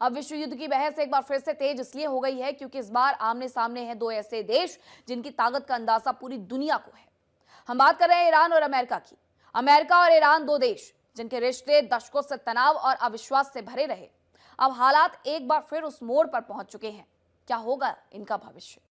अब विश्व युद्ध की बहस एक बार फिर से तेज इसलिए हो गई है क्योंकि इस बार आमने सामने हैं दो ऐसे देश जिनकी ताकत का अंदाजा पूरी दुनिया को है। हम बात कर रहे हैं ईरान और अमेरिका की। अमेरिका और ईरान दो देश जिनके रिश्ते दशकों से तनाव और अविश्वास से भरे रहे। अब हालात एक बार फिर उस मोड़ पर पहुंच चुके हैं। क्या होगा इनका भविष्य?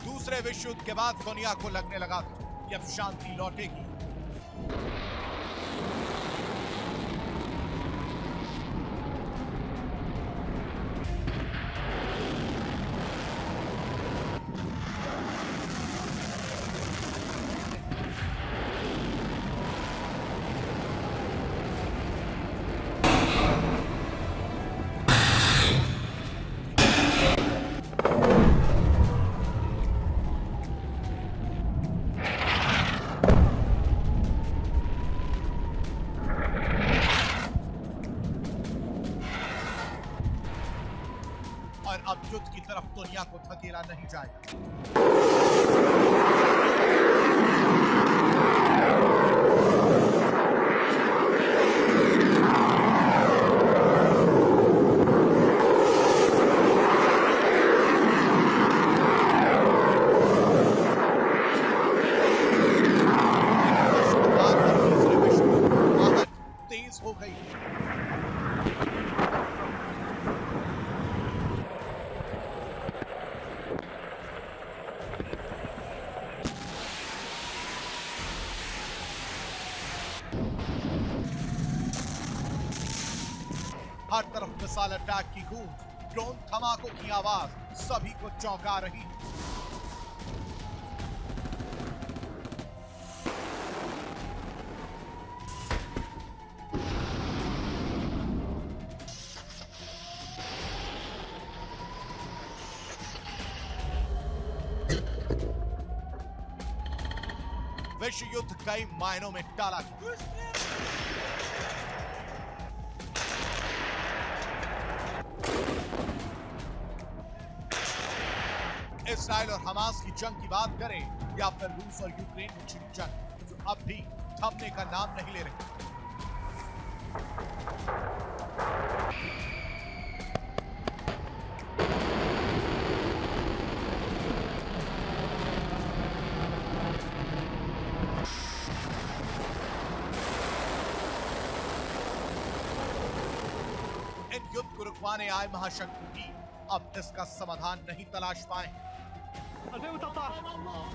दूसरे विश्व युद्ध के बाद दुनिया को लगने लगा कि अब शांति लौटेगी। और अब युद्ध की तरफ दुनिया को धकेला नहीं जाएगा। तीसरे विश्व युद्ध बहुत तेज हो गई। हर तरफ मिसाइल अटैक की गूंज, ड्रोन धमाकों की आवाज सभी को चौंका रही है। विश्व युद्ध कई मायनों में टाला गया। इसराइल और हमास की जंग की बात करें या फिर रूस और यूक्रेन में छिड़ी जंग जो अब भी थमने का नाम नहीं ले रही। इन युद्ध को रुकवाने आए महाशत्रु भी अब इसका समाधान नहीं तलाश पाए। 2013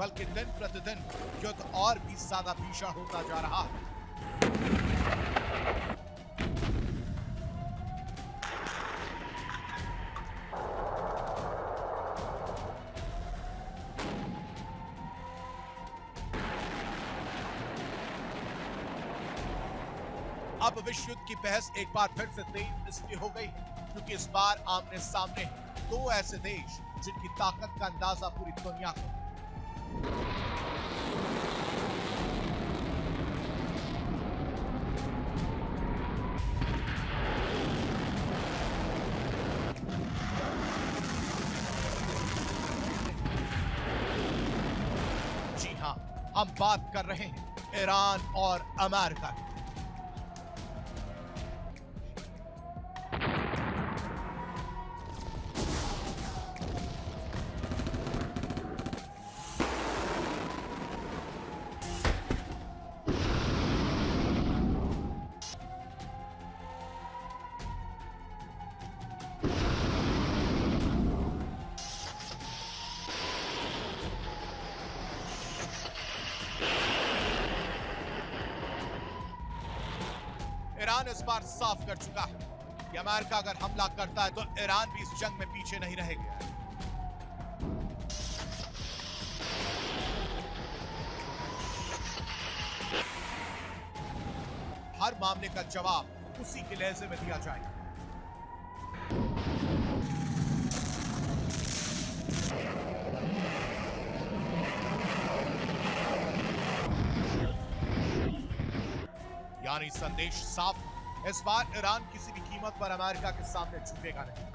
बल्कि दिन प्रतिदिन युद्ध और भी ज्यादा भीषण होता जा रहा है। अब विश्व युद्ध की बहस एक बार फिर से तेज इसलिए हो गई क्योंकि इस बार आमने सामने दो ऐसे देश जिनकी ताकत का अंदाजा पूरी दुनिया को है। जी हां, हम बात कर रहे हैं ईरान और अमेरिका की। ईरान इस बार साफ कर चुका है कि अमेरिका अगर हमला करता है तो ईरान भी इस जंग में पीछे नहीं रहेगा। हर मामले का जवाब उसी के लहजे में दिया जाएगा। यानी संदेश साफ, इस बार ईरान किसी भी कीमत पर अमेरिका के सामने झुकेगा नहीं।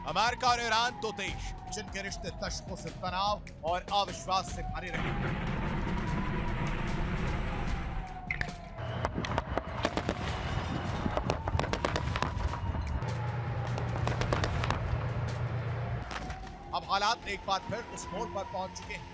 अमेरिका और ईरान दो देश जिनके रिश्ते दशकों से तनाव और अविश्वास से भरे रहे। अब हालात एक बार फिर उस मोड़ पर पहुंच चुके हैं।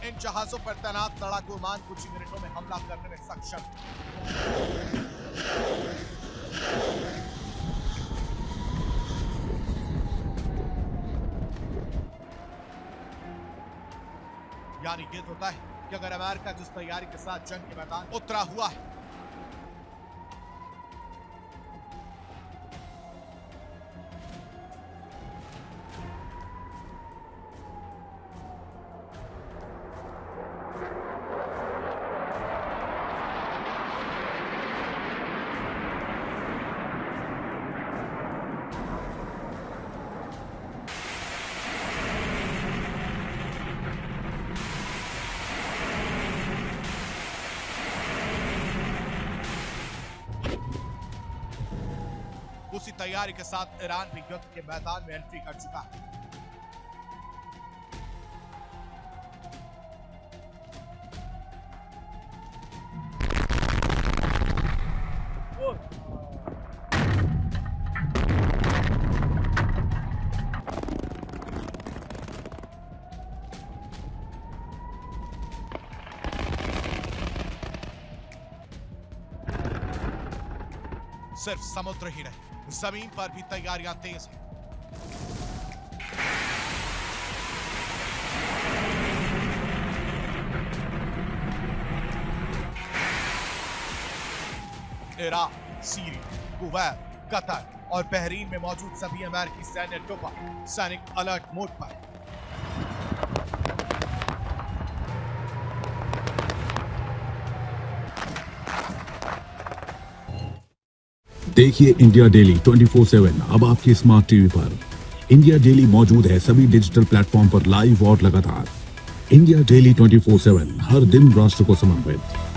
इन जहाजों पर तैनात लड़ाकू विमान कुछ ही मिनटों में हमला करने में सक्षम। यानी ये तो तय है कि अगर अमेरिका जिस तैयारी के साथ जंग के मैदान उतरा हुआ है, उसी तैयारी के साथ ईरान भी युद्ध के मैदान में एंट्री कर चुका है। सिर्फ समुद्र ही नहीं, जमीन पर भी तैयारियां तेज हैं। इराक, सीरिया, कुवैत, कतर और बहरीन में मौजूद सभी अमेरिकी सैन्य टुकड़ा सैनिक अलर्ट मोड पर। देखिए इंडिया डेली 24/7 अब आपके स्मार्ट टीवी पर। इंडिया डेली मौजूद है सभी डिजिटल प्लेटफॉर्म पर लाइव और लगातार। इंडिया डेली 24/7 हर दिन राष्ट्र को समर्पित।